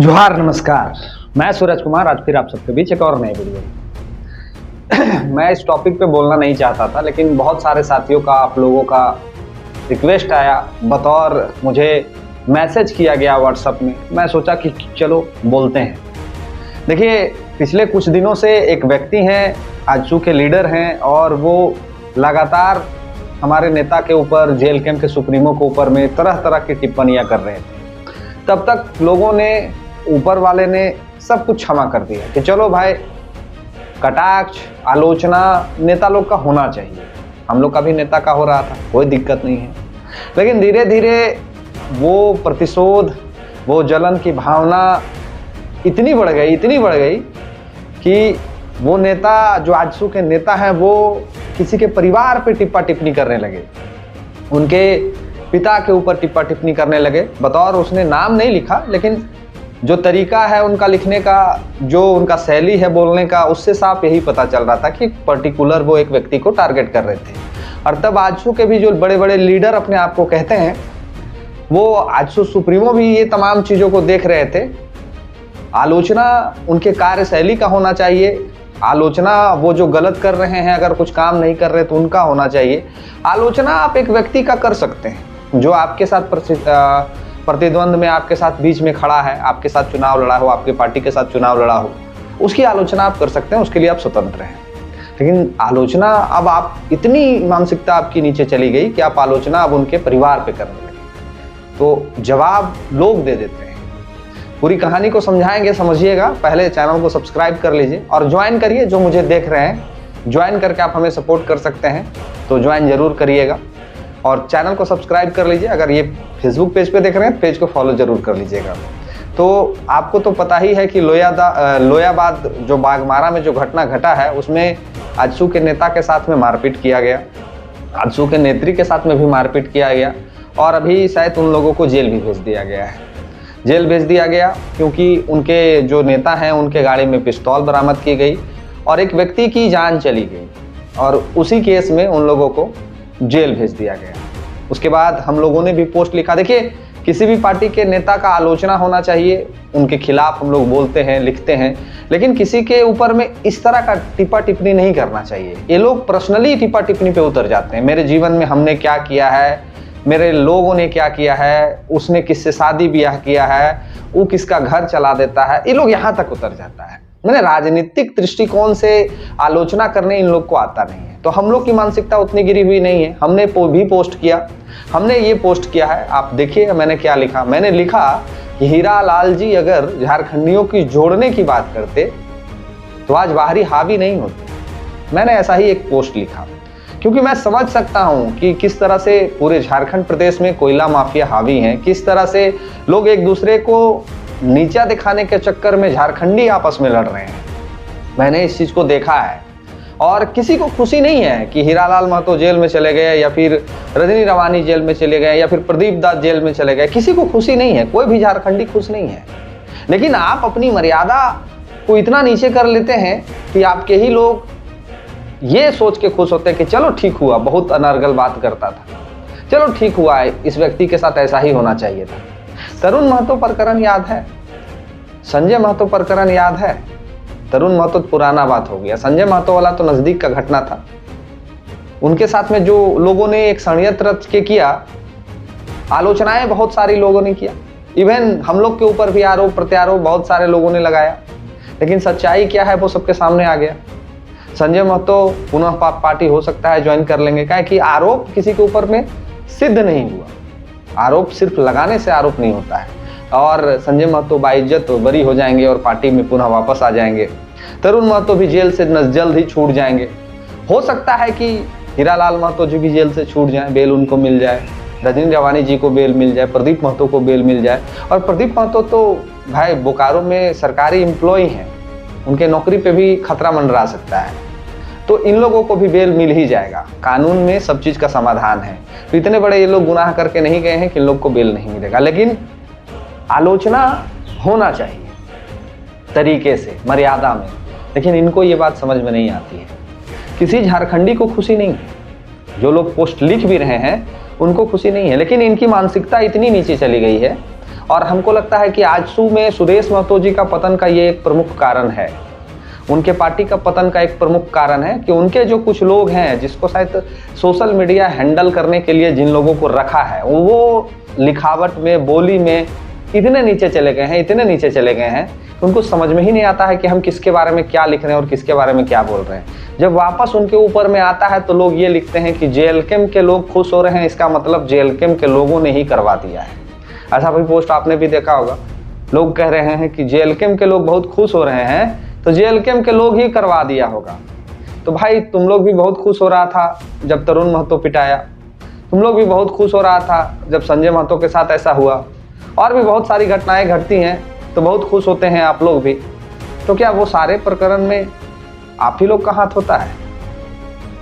जोहार नमस्कार। मैं सूरज कुमार आज फिर आप सबके बीच एक और नए वीडियो मैं इस टॉपिक पे बोलना नहीं चाहता था, लेकिन बहुत सारे साथियों का, आप लोगों का रिक्वेस्ट आया, बतौर मुझे मैसेज किया गया व्हाट्सएप में। मैं सोचा कि चलो बोलते हैं। देखिए, पिछले कुछ दिनों से एक व्यक्ति हैं, आजसू के लीडर हैं, और वो लगातार हमारे नेता के ऊपर, जेल कैंप के सुप्रीमो के ऊपर में तरह तरह की टिप्पणियां कर रहे थे। तब तक लोगों ने, ऊपर वाले ने सब कुछ क्षमा कर दिया कि चलो भाई, कटाक्ष, आलोचना नेता लोग का होना चाहिए। हम लोग का भी नेता का हो रहा था, कोई दिक्कत नहीं है। लेकिन धीरे धीरे वो प्रतिशोध, वो जलन की भावना इतनी बढ़ गई कि वो नेता, जो आजसू के नेता हैं, वो किसी के परिवार पे टिप्पा टिप्पणी करने लगे, उनके पिता के ऊपर टिप्पा टिप्पणी करने लगे। बतौर, उसने नाम नहीं लिखा, लेकिन जो तरीका है उनका लिखने का, जो उनका शैली है बोलने का, उससे साफ यही पता चल रहा था कि पर्टिकुलर वो एक व्यक्ति को टारगेट कर रहे थे। और तब आजसू के भी जो बड़े बड़े लीडर अपने आप को कहते हैं, वो आजसू सुप्रीमो भी ये तमाम चीज़ों को देख रहे थे। आलोचना उनके कार्यशैली का होना चाहिए, आलोचना वो जो गलत कर रहे हैं, अगर कुछ काम नहीं कर रहे तो उनका होना चाहिए। आलोचना आप एक व्यक्ति का कर सकते हैं जो आपके साथ प्रतिद्वंद में, आपके साथ बीच में खड़ा है, आपके साथ चुनाव लड़ा हो, आपके पार्टी के साथ चुनाव लड़ा हो, उसकी आलोचना आप कर सकते हैं, उसके लिए आप स्वतंत्र हैं। लेकिन आलोचना, अब आप इतनी मानसिकता आपकी नीचे चली गई कि आप आलोचना अब उनके परिवार पे करने लगे, तो जवाब लोग दे देते हैं। पूरी कहानी को समझाएंगे, समझिएगा। पहले चैनल को सब्सक्राइब कर लीजिए और ज्वाइन करिए। जो मुझे देख रहे हैं, ज्वाइन करके आप हमें सपोर्ट कर सकते हैं, तो ज्वाइन जरूर करिएगा और चैनल को सब्सक्राइब कर लीजिए। अगर ये फेसबुक पेज पे देख रहे हैं, पेज को फॉलो जरूर कर लीजिएगा। तो आपको तो पता ही है कि लोयाबाद जो बागमारा में जो घटना घटा है, उसमें आजसू के नेता के साथ में मारपीट किया गया, आजसू के नेत्री के साथ में भी मारपीट किया गया, और अभी शायद उन लोगों को जेल भी भेज दिया गया है। जेल भेज दिया गया क्योंकि उनके जो नेता हैं, उनके गाड़ी में पिस्तौल बरामद की गई और एक व्यक्ति की जान चली गई, और उसी केस में उन लोगों को जेल भेज दिया गया। उसके बाद हम लोगों ने भी पोस्ट लिखा। देखिए, किसी भी पार्टी के नेता का आलोचना होना चाहिए, उनके खिलाफ हम लोग बोलते हैं, लिखते हैं, लेकिन किसी के ऊपर में इस तरह का टिप्पा टिप्पणी नहीं करना चाहिए। ये लोग पर्सनली टिप्पा टिप्पणी पे उतर जाते हैं। मेरे जीवन में हमने क्या किया है, मेरे लोगों ने क्या किया है, उसने किससे शादी ब्याह किया है, वो किसका घर चला देता है, ये लोग यहाँ तक उतर जाता है। मैंने राजनीतिक दृष्टिकोण से आलोचना करने इन लोग को आता नहीं है। तो हम लोग की मानसिकता उतनी गिरी हुई नहीं है। हमने भी पोस्ट किया, हमने ये पोस्ट किया है। आप देखिए मैंने क्या लिखा। मैंने लिखा कि हीरा लाल जी अगर झारखंडियों की जोड़ने की बात करते तो आज बाहरी हावी नहीं होते। मैंने ऐसा ही एक पोस्ट लिखा, क्योंकि मैं समझ सकता हूं कि किस तरह से पूरे झारखंड प्रदेश में कोयला माफिया हावी हैं, किस तरह से लोग एक दूसरे को नीचा दिखाने के चक्कर में झारखंडी आपस में लड़ रहे हैं। मैंने इस चीज को देखा है, और किसी को खुशी नहीं है कि हीरालाल महतो जेल में चले गए, या फिर रजनी रवानी जेल में चले गए, या फिर प्रदीप दास जेल में चले गए। किसी को खुशी नहीं है, कोई भी झारखंडी खुश नहीं है। लेकिन आप अपनी मर्यादा को इतना नीचे कर लेते हैं कि आपके ही लोग ये सोच के खुश होते हैं कि चलो ठीक हुआ, बहुत अनर्गल बात करता था, चलो ठीक हुआ, इस व्यक्ति के साथ ऐसा ही होना चाहिए था। तरुण महतो प्रकरण याद है, संजय महतो प्रकरण याद है। तरुण महतो पुराना बात हो गया, संजय महतो वाला तो नजदीक का घटना था। उनके साथ में जो लोगों ने एक षड्यंत्र रच के किया, आलोचनाएं बहुत सारी लोगों ने किया, इवन हम लोग के ऊपर भी आरोप प्रत्यारोप बहुत सारे लोगों ने लगाया, लेकिन सच्चाई क्या है वो सबके सामने आ गया। संजय महतो पुनः पार्टी हो सकता है ज्वाइन कर लेंगे, क्या कि आरोप किसी के ऊपर में सिद्ध नहीं हुआ। आरोप सिर्फ लगाने से आरोप नहीं होता है, और संजय महतो बाइज्जत बरी हो जाएंगे और पार्टी में पुनः वापस आ जाएंगे। तरुण महतो भी जेल से जल्द ही छूट जाएंगे। हो सकता है कि हीरालाल महतो जी भी जेल से छूट जाए, बेल उनको मिल जाए, रजनी रवानी जी को बेल मिल जाए, प्रदीप महतो को बेल मिल जाए। और प्रदीप महतो तो भाई बोकारो में सरकारी एम्प्लॉय हैं, उनके नौकरी पे भी खतरा मंडरा सकता है, तो इन लोगों को भी बेल मिल ही जाएगा। कानून में सब चीज का समाधान है। तो इतने बड़े ये लोग गुनाह करके नहीं गए हैं कि इन लोग को बेल नहीं मिलेगा। लेकिन आलोचना होना चाहिए तरीके से, मर्यादा में। लेकिन इनको ये बात समझ में नहीं आती है। किसी झारखंडी को खुशी नहीं है, जो लोग पोस्ट लिख भी रहे हैं उनको खुशी नहीं है, लेकिन इनकी मानसिकता इतनी नीचे चली गई है और हमको लगता है कि आजसू में सुदेश महतो जी का पतन का ये एक प्रमुख कारण है, उनके पार्टी का पतन का एक प्रमुख कारण है कि उनके जो कुछ लोग हैं जिसको शायद सोशल मीडिया हैंडल करने के लिए जिन लोगों को रखा है, वो लिखावट में, बोली में इतने नीचे चले गए हैं, इतने नीचे चले गए हैं कि उनको समझ में ही नहीं आता है कि हम किसके बारे में क्या लिख रहे हैं और किसके बारे में क्या बोल रहे हैं। जब वापस उनके ऊपर में आता है तो लोग ये लिखते हैं कि जेएलकेम के लोग खुश हो रहे हैं, इसका मतलब जेएलकेम के लोगों ने ही करवा दिया है। ऐसा भी पोस्ट आपने भी देखा होगा, लोग कह रहे हैं कि जेएलकेम के लोग बहुत खुश हो रहे हैं तो जेएलकेम के लोग ही करवा दिया होगा। तो भाई तुम लोग भी बहुत खुश हो रहा था जब तरुण महतो पिटाया, तुम लोग भी बहुत खुश हो रहा था जब संजय महतो के साथ ऐसा हुआ, और भी बहुत सारी घटनाएं घटती हैं तो बहुत खुश होते हैं आप लोग भी। तो क्या वो सारे प्रकरण में आप ही लोग का हाथ होता है?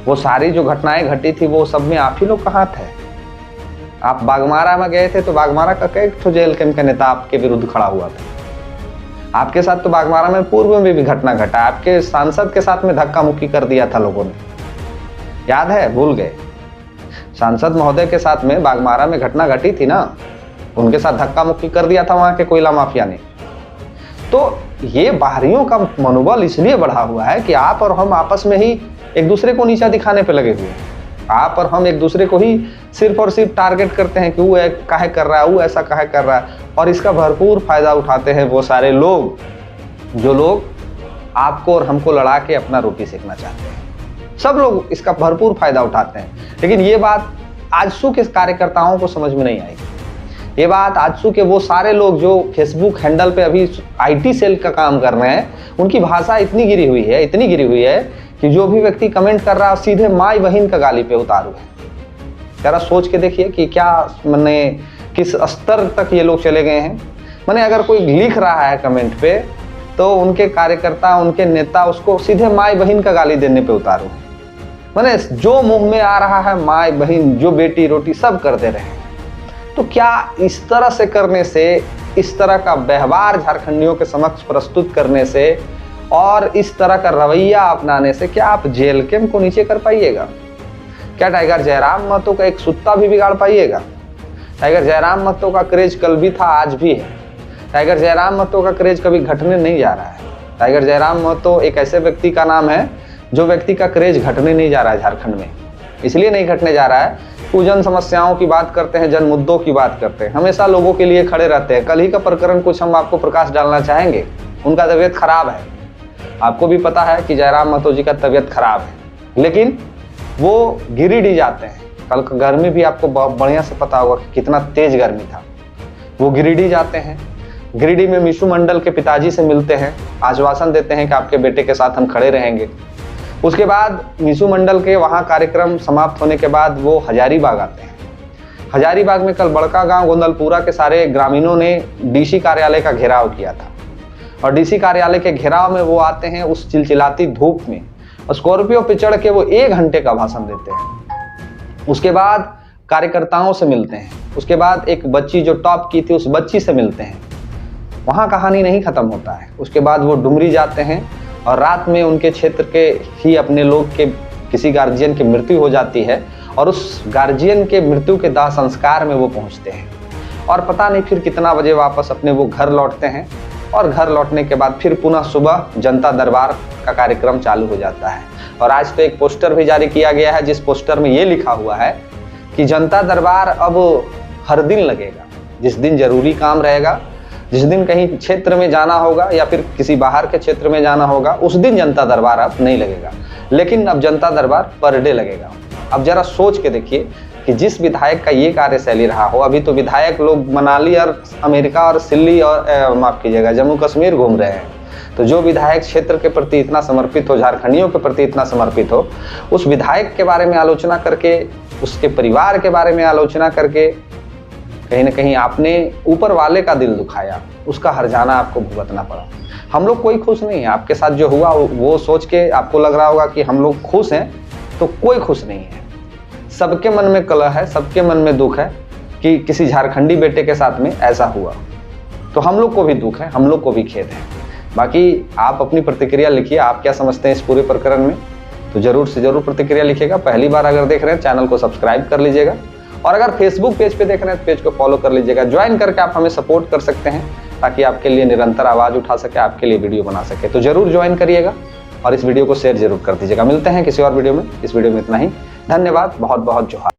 वो सारी जो घटनाएं घटी थी वो सब में आप ही लोग का हाथ है? आप बागमारा में गए थे तो बागमारा का कई ठो जेएलकेम का नेता आपके विरुद्ध खड़ा हुआ था। आपके साथ तो बागमारा में पूर्व में भी घटना घटा, आपके सांसद के साथ में धक्का मुक्की कर दिया था लोगों ने, याद है? भूल गए? सांसद महोदय के साथ में बागमारा में घटना घटी थी ना, उनके साथ धक्का मुक्की कर दिया था वहां के कोयला माफिया ने। तो ये बाहरियों का मनोबल इसलिए बढ़ा हुआ है कि आप और हम आपस में ही एक दूसरे को नीचा दिखाने पे लगे हुए हैं। आप और हम एक दूसरे को ही सिर्फ और सिर्फ टारगेट करते हैं कि वो काहे कर रहा है, वो ऐसा काहे कर रहा है, और इसका भरपूर फायदा उठाते हैं वो सारे लोग जो लोग आपको और हमको लड़ा के अपना रोटी सेकना चाहते हैं। सब लोग इसका भरपूर फायदा उठाते हैं। लेकिन ये बात आजसू के कार्यकर्ताओं को समझ में नहीं आएगी। ये बात आजसू के वो सारे लोग जो फेसबुक हैंडल पे अभी आईटी सेल का काम कर रहे हैं, उनकी भाषा इतनी गिरी हुई है, इतनी गिरी हुई है कि जो भी व्यक्ति कमेंट कर रहा है सीधे माई बहन का गाली पे उतारू है। जरा सोच के देखिए कि क्या मैंने किस स्तर तक ये लोग चले गए हैं। मैंने अगर कोई लिख रहा है कमेंट पे तो उनके कार्यकर्ता, उनके नेता उसको सीधे माई बहन का गाली देने पे उतारू है। मैंने जो मुंह में आ रहा है माई बहन, जो बेटी रोटी सब कर दे रहे हैं। तो क्या इस तरह से करने से, इस तरह का व्यवहार झारखंडियों के समक्ष प्रस्तुत करने से और इस तरह का रवैया अपनाने से क्या आप जेएलकेम को नीचे कर पाइएगा? क्या टाइगर जयराम महतो का एक सुत्ता भी बिगाड़ पाइएगा? टाइगर जयराम महतो का क्रेज कल भी था, आज भी है। टाइगर जयराम महतो का क्रेज कभी घटने नहीं जा रहा है। टाइगर जयराम महतो एक ऐसे व्यक्ति का नाम है जो व्यक्ति का क्रेज घटने नहीं जा रहा है झारखंड में। इसलिए नहीं घटने जा रहा है, वो जन समस्याओं की बात करते हैं, जन मुद्दों की बात करते हैं, हमेशा लोगों के लिए खड़े रहते हैं। कल ही का प्रकरण कुछ हम आपको प्रकाश डालना चाहेंगे। उनका तबीयत खराब है, आपको भी पता है कि जयराम महतो जी का तबीयत खराब है, लेकिन वो गिरिडीह जाते हैं। कल का गर्मी भी आपको बढ़िया से पता होगा कि कितना तेज गर्मी था। वो गिरिडीह जाते हैं, गिरिडीह में मिशु मंडल के पिताजी से मिलते हैं, आश्वासन देते हैं कि आपके बेटे के साथ हम खड़े रहेंगे। उसके बाद मिशु मंडल के वहाँ कार्यक्रम समाप्त होने के बाद वो हजारीबाग आते हैं। हजारीबाग में कल बड़का गांव गोंदलपुरा के सारे ग्रामीणों ने डीसी कार्यालय का घेराव किया था, और डीसी कार्यालय के घेराव में वो आते हैं उस चिलचिलाती धूप में, स्कॉर्पियो पे चढ़ के वो 1 घंटे का भाषण देते हैं। उसके बाद कार्यकर्ताओं से मिलते हैं, उसके बाद एक बच्ची जो टॉप की थी उस बच्ची से मिलते हैं। वहाँ कहानी नहीं खत्म होता है। उसके बाद वो डुमरी जाते हैं और रात में उनके क्षेत्र के ही अपने लोग के किसी गार्जियन की मृत्यु हो जाती है, और उस गार्जियन के मृत्यु के दाह संस्कार में वो पहुंचते हैं, और पता नहीं फिर कितना बजे वापस अपने वो घर लौटते हैं। और घर लौटने के बाद फिर पुनः सुबह जनता दरबार का कार्यक्रम चालू हो जाता है। और आज तो एक पोस्टर भी जारी किया गया है जिस पोस्टर में ये लिखा हुआ है कि जनता दरबार अब हर दिन लगेगा। जिस दिन जरूरी काम रहेगा, जिस दिन कहीं क्षेत्र में जाना होगा या फिर किसी बाहर के क्षेत्र में जाना होगा, उस दिन जनता दरबार अब नहीं लगेगा, लेकिन अब जनता दरबार पर डे लगेगा। अब जरा सोच के देखिए कि जिस विधायक का ये कार्यशैली रहा हो, अभी तो विधायक लोग मनाली और अमेरिका और सिल्ली और माफ कीजिएगा जम्मू कश्मीर घूम रहे हैं, तो जो विधायक क्षेत्र के प्रति इतना समर्पित हो, झारखंडियों के प्रति इतना समर्पित हो, उस विधायक के बारे में आलोचना करके, उसके परिवार के बारे में आलोचना करके कहीं ना कहीं आपने ऊपर वाले का दिल दुखाया, उसका हर्जाना आपको भुगतना पड़ा। हम लोग कोई खुश नहीं है। आपके साथ जो हुआ वो सोच के आपको लग रहा होगा कि हम लोग खुश हैं, तो कोई खुश नहीं है। सबके मन में कलह है, सबके मन में दुख है कि किसी झारखंडी बेटे के साथ में ऐसा हुआ। तो हम लोग को भी दुख है, हम लोग को भी खेद है। बाकी आप अपनी प्रतिक्रिया लिखिए, आप क्या समझते हैं इस पूरे प्रकरण में, तो जरूर से जरूर प्रतिक्रिया लिखिएगा। पहली बार अगर देख रहे हैं चैनल को सब्सक्राइब कर लीजिएगा और अगर फेसबुक पेज पे देख रहे हैं तो पेज को फॉलो कर लीजिएगा, ज्वाइन करके आप हमें सपोर्ट कर सकते हैं ताकि आपके लिए निरंतर आवाज उठा सके, आपके लिए वीडियो बना सके। तो जरूर ज्वाइन करिएगा और इस वीडियो को शेयर जरूर कर दीजिएगा। मिलते हैं किसी और वीडियो में। इस वीडियो में इतना ही। धन्यवाद, बहुत बहुत जोहार।